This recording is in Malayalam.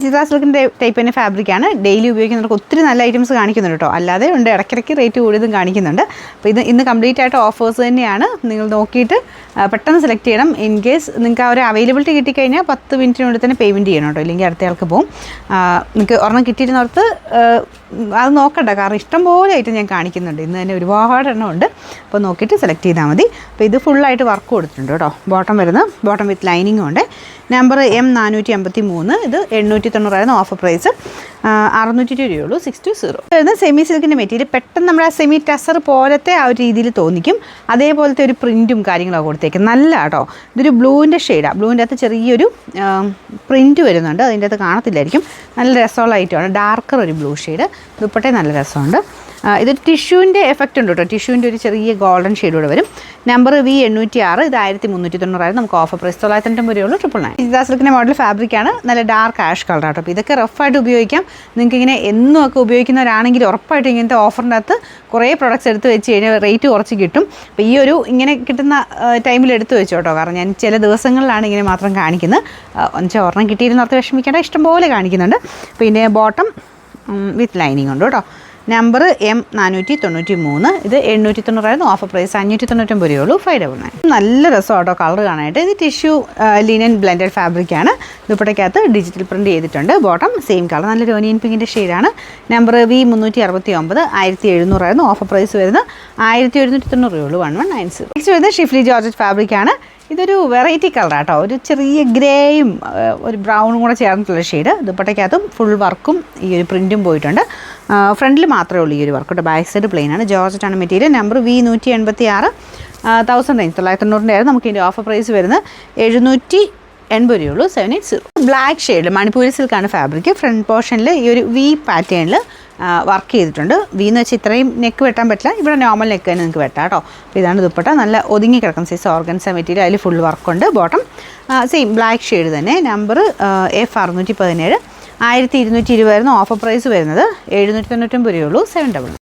ചിത്ര സിൽക്കിൻ്റെ ടൈപ്പ് തന്നെ ഫാബ്രിക്കാണ്. ഡെയിലി ഉപയോഗിക്കുന്നവർക്ക് ഒത്തിരി നല്ല ഐറ്റംസ് കാണിക്കുന്നുണ്ട് കേട്ടോ. അല്ലാതെ ഉണ്ട് ഇടയ്ക്കിടയ്ക്ക് റേറ്റ് കൂടിയതും കാണിക്കുന്നുണ്ട്. അപ്പോൾ ഇന്ന് കംപ്ലീറ്റ് ആയിട്ട് ഓഫേഴ്സ് തന്നെയാണ്. നിങ്ങൾ നോക്കിയിട്ട് പെട്ടെന്ന് സെലക്ട് ചെയ്യണം. ഇൻ കേസ് നിങ്ങൾക്ക് ആ ഒരു അവൈലബിലിറ്റി കിട്ടിക്കഴിഞ്ഞാൽ 10 മിനിറ്റിനുള്ളിൽ തന്നെ പേയ്മെൻറ്റ് ചെയ്യണം കേട്ടോ. ഇല്ലെങ്കിൽ അടുത്ത ആൾക്ക് പോകും. നിങ്ങൾക്ക് ഒരെണ്ണം കിട്ടിയിരുന്നോർത്ത് അത് നോക്കണ്ട, കാരണം ഇഷ്ടംപോലെ ഐറ്റം ഞാൻ കാണിക്കുന്നുണ്ട്. ഇന്ന് തന്നെ ഒരുപാട് എണ്ണം ഉണ്ട്. അപ്പോൾ നോക്കിയിട്ട് സെലക്ട് ചെയ്താൽ മതി. അപ്പോൾ ഇത് ഫുള്ളായിട്ട് വർക്ക് കൊടുത്തിട്ടുണ്ട് കേട്ടോ. ബോട്ടം വിത്ത് ലൈനിങ്ങും ഉണ്ട്. Number M453. ഇത് 890 ഓഫർ പ്രൈസ്. 602 രൂപയുള്ളൂ. 620. വരുന്നത് സെമി സിൽക്കിൻ്റെ മെറ്റീരിയൽ. പെട്ടെന്ന് നമ്മുടെ ആ സെമി ടസർ പോലത്തെ ആ ഒരു രീതിയിൽ തോന്നിക്കും. അതേപോലത്തെ ഒരു പ്രിൻറ്റും കാര്യങ്ങളൊക്കെ കൊടുത്തേക്കും. നല്ല കേട്ടോ. ഇതൊരു ബ്ലൂവിൻ്റെ ഷെയ്ഡാണ്. ബ്ലൂവിൻ്റെ അകത്ത് ചെറിയൊരു പ്രിൻറ്റ് വരുന്നുണ്ട്. അതിൻ്റെ അകത്ത് കാണത്തില്ലായിരിക്കും. നല്ല രസമുള്ള ഐറ്റമാണ്. ഡാർക്കർ ഒരു ബ്ലൂ ഷെയ്ഡ്. ദുപ്പട്ടയും നല്ല രസമുണ്ട്. ഇതൊരു ടിഷ്യൂവിൻ്റെ എഫക്റ്റ് ഉണ്ട് കേട്ടോ. ടിഷ്യൂവിൻ്റെ ഒരു ചെറിയ ഗോൾഡൻ ഷെയ്ഡൂടെ വരും. Number V806. ഇത് 1390 നമുക്ക് ഓഫർ പ്രൈസ്. 990 രൂപയുള്ളൂ. 999. ചിത്ര സിൽക്കിൻ്റെ മോഡൽ ഫാബ്രിക്കാണ്. നല്ല ഡാർക്ക് ആഷ് കളർ കേട്ടോ. അപ്പോൾ ഇതൊക്കെ റഫായിട്ട് ഉപയോഗിക്കാം. നിങ്ങൾക്കിങ്ങനെ എന്നും ഒക്കെ ഉപയോഗിക്കുന്നവരാണെങ്കിൽ ഉറപ്പായിട്ടും ഇങ്ങനത്തെ ഓഫറിൻ്റെ അകത്ത് കുറേ പ്രൊഡക്ട്സ് എടുത്ത് വെച്ച് കഴിഞ്ഞാൽ റേറ്റ് കുറച്ച് കിട്ടും. അപ്പോൾ ഈ ഒരു ഇങ്ങനെ കിട്ടുന്ന ടൈമിൽ എടുത്ത് വെച്ചു കേട്ടോ. കാരണം ഞാൻ ചില ദിവസങ്ങളിലാണ് ഇങ്ങനെ മാത്രം കാണിക്കുന്നത്. എന്നുവെച്ചാൽ ഒരെണ്ണം കിട്ടിയിരുന്നോർത്ത് വിഷമിക്കേണ്ട, ഇഷ്ടംപോലെ കാണിക്കുന്നുണ്ട്. പിന്നെ ബോട്ടം വിത്ത് ലൈനിങ് ഉണ്ട് കേട്ടോ. Number M493. ഇത് 890 ഓഫർ പ്രൈസ്. 599 രൂപയുള്ളൂ. 599. നല്ല രസമാണ് കേട്ടോ കളർ കാണാനായിട്ട്. ഇത് ടിഷ്യൂ ലിനൻ ബ്ലെൻഡഡ് ഫാബ്രിക്കാണ്. ദുപ്പട്ടയ്ക്കകത്ത് ഡിജിറ്റൽ പ്രിൻറ്റ് ചെയ്തിട്ടുണ്ട്. ബോട്ടം സെയിം കളർ, നല്ലൊരു ഒനിയൻ പിങ്കിൻ്റെ ഷെയ്ഡാണ്. Number V369. 1700 ഓഫർ പ്രൈസ് വരുന്നത്. 1790 രൂപയുള്ളൂ. 1190. നെക്സ്റ്റ് വരുന്നത് ഷിഫ്ലി ജോർജറ്റ് ഫാബ്രിക്കാണ്. ഇതൊരു വെറൈറ്റി കളറാട്ടോ. ഒരു ചെറിയ ഗ്രേയും ഒരു ബ്രൗണും കൂടെ ചേർന്നിട്ടുള്ള ഷെയ്ഡ്. ദുപ്പട്ടയ്ക്കകത്തും ഫുൾ വർക്കും ഈ ഒരു പ്രിൻറ്റും പോയിട്ടുണ്ട്. ഫ്രണ്ടിൽ മാത്രമേ ഉള്ളൂ ഈ ഒരു വർക്ക് കേട്ടോ. ബാക്ക് സൈഡ് പ്ലെയിൻ ആണ്. ജോർജറ്റാണ് മെറ്റീരിയൽ. Number V186. 1000 റേഞ്ച്. 990 ആയിരുന്നു. നമുക്ക് ഇതിൻ്റെ ഓഫർ പ്രൈസ് വരുന്നത് 780 രൂപയുള്ളൂ. 780. ബ്ലാക്ക് ഷെയ്ഡ് മണിപ്പൂരി സിൽക്കാണ് ഫാബ്രിക്. ഫ്രണ്ട് പോർഷനിൽ ഈ ഒരു V പാറ്റേണിൽ വർക്ക് ചെയ്തിട്ടുണ്ട്. എന്ന് വെച്ചാൽ ഇത്രയും നെക്ക് വെട്ടാൻ പറ്റില്ല. ഇവിടെ നോർമൽ നെക്ക് തന്നെ നിങ്ങൾക്ക് വെട്ടാം കേട്ടോ. അപ്പോൾ ഇതാണ് ദുപ്പട്ട. നല്ല ഒതുങ്ങി കിടക്കുന്ന സൈസ് ഓർഗൻസ മെറ്റീരിയൽ. അതിൽ ഫുൾ വർക്കുണ്ട്. ബോട്ടം സെയിം ബ്ലാക്ക് ഷെയ്ഡ് തന്നെ. Number F617. 1220 ഓഫർ പ്രൈസ് വരുന്നത്. 799 രൂപയുള്ളൂ. 799.